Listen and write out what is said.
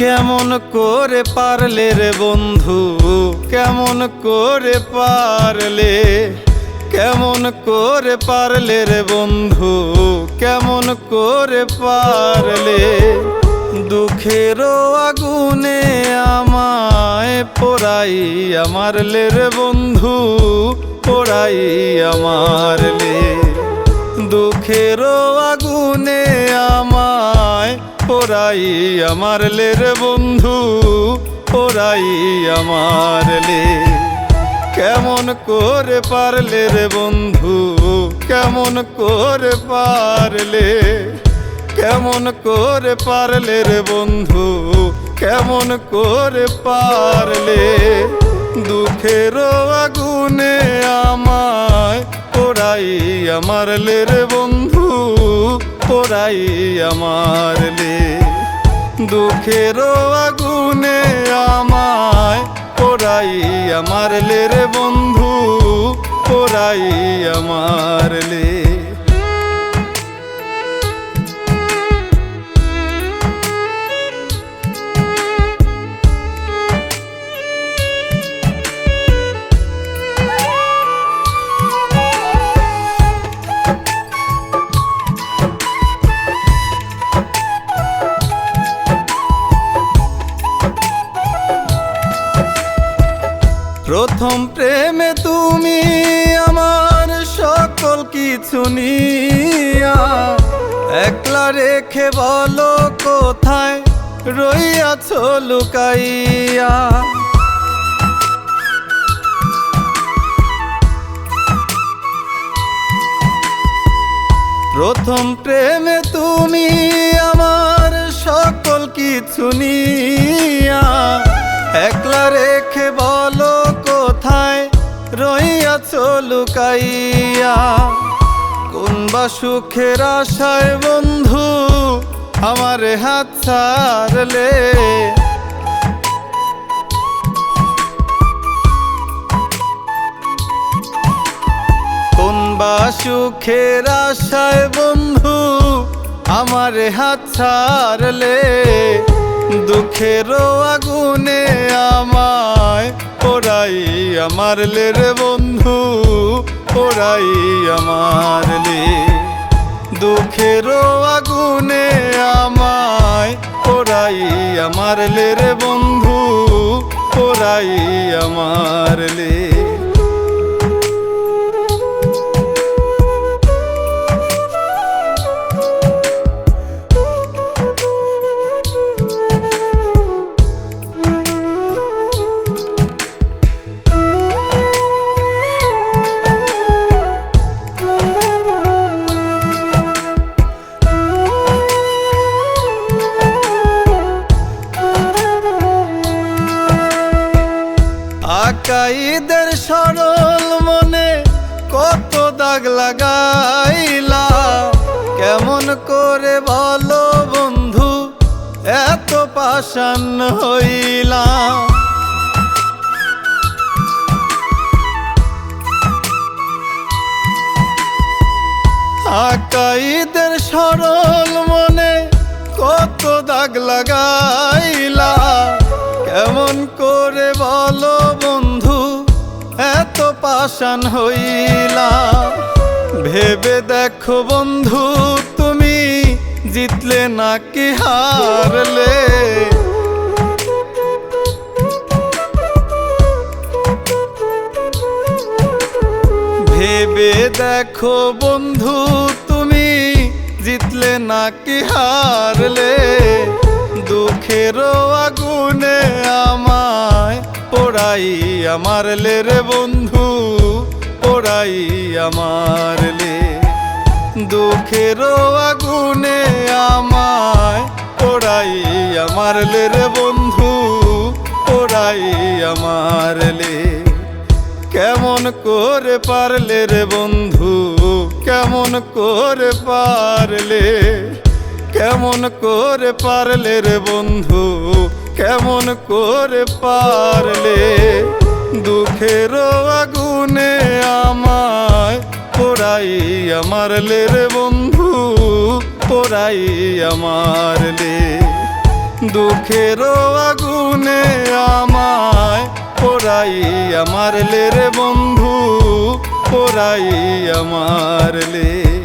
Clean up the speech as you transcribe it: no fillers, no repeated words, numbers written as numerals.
কেমন করে পারলে রে বন্ধু, কেমন করে পারলে, কেমন করে পারলে রে বন্ধু, কেমন করে পারলে দুঃখের আগুনে আমায় পোড়াইয়া মারলে রে বন্ধু, পোড়াইয়া মারলে। দুঃখের আগুনে আমায় পোড়াইয়া মারলে রে বন্ধু, পোড়াইয়া মারলে। কেমন করে পারলে রে বন্ধু, কেমন করে পারলে, কেমন করে পারলে রে বন্ধু, কেমন করে পারলে দুঃখের আগুনে আমায় পোড়াইয়া মারলে রে বন্ধু, পোড়াইয়া মারলে। দুঃখের আগুনে আমায় পোড়াইয়া মারলে রে বন্ধু, পোড়াইয়া মারলে। প্রথম প্রেমে তুমি আমার সকল কিছু নিয়া একলা রেখে বলো কোথায় রইয়াছ লুকাইয়া। প্রথম প্রেমে তুমি আমার সকল কিছু নিয়া একলা রেখে বলো কোথায় রইয়াছ লুকাইয়া। কোন বা সুখের আশায় বন্ধু আমার হাত ছাড়লে, কোন বা সুখের আশায় বন্ধু আমার হাত ছাড়লে। দুঃখের আগুনে আমায় পোড়াইয়া মারলে রে বন্ধু, পোড়াইয়া মারলে। দুঃখের আগুনে আমায় পোড়াইয়া মারলে রে বন্ধু, পোড়াইয়া মারলে। আকাইদের সরল মনে কত দাগ লাগাইলা, কেমন করে বলো বন্ধু এত পাষাণ হইলা। আকাইদের সরল মনে কত দাগ লাগাইলা, কেমন করে বলো বন্ধু এত পাষাণ হইলা। ভেবে দেখো বন্ধু তুমি জিতলে নাকি হারলে। ভেবে দেখো বন্ধু তুমি জিতলে নাকি হারলে। দুঃখের আগুনে আমায় পোড়াইয়া মারলে রে বন্ধু, পোড়াইয়া মারলে। দুঃখেরও আগুনে আমায় পোড়াইয়া মারলে রে বন্ধু, পোড়াইয়া মারলে। কেমন করে পারলে রে বন্ধু, কেমন করে পারলে, কেমন করে পারলে রে বন্ধু, কেমন করে পারলে। দুঃখেরও আগুনে আমায় পোড়াইয়া মারলে রে বন্ধু, পোড়াইয়া মারলে। দুঃখেরও আগুনে আমায় পোড়াইয়া মারলে রে বন্ধু, পোড়াইয়া মারলে।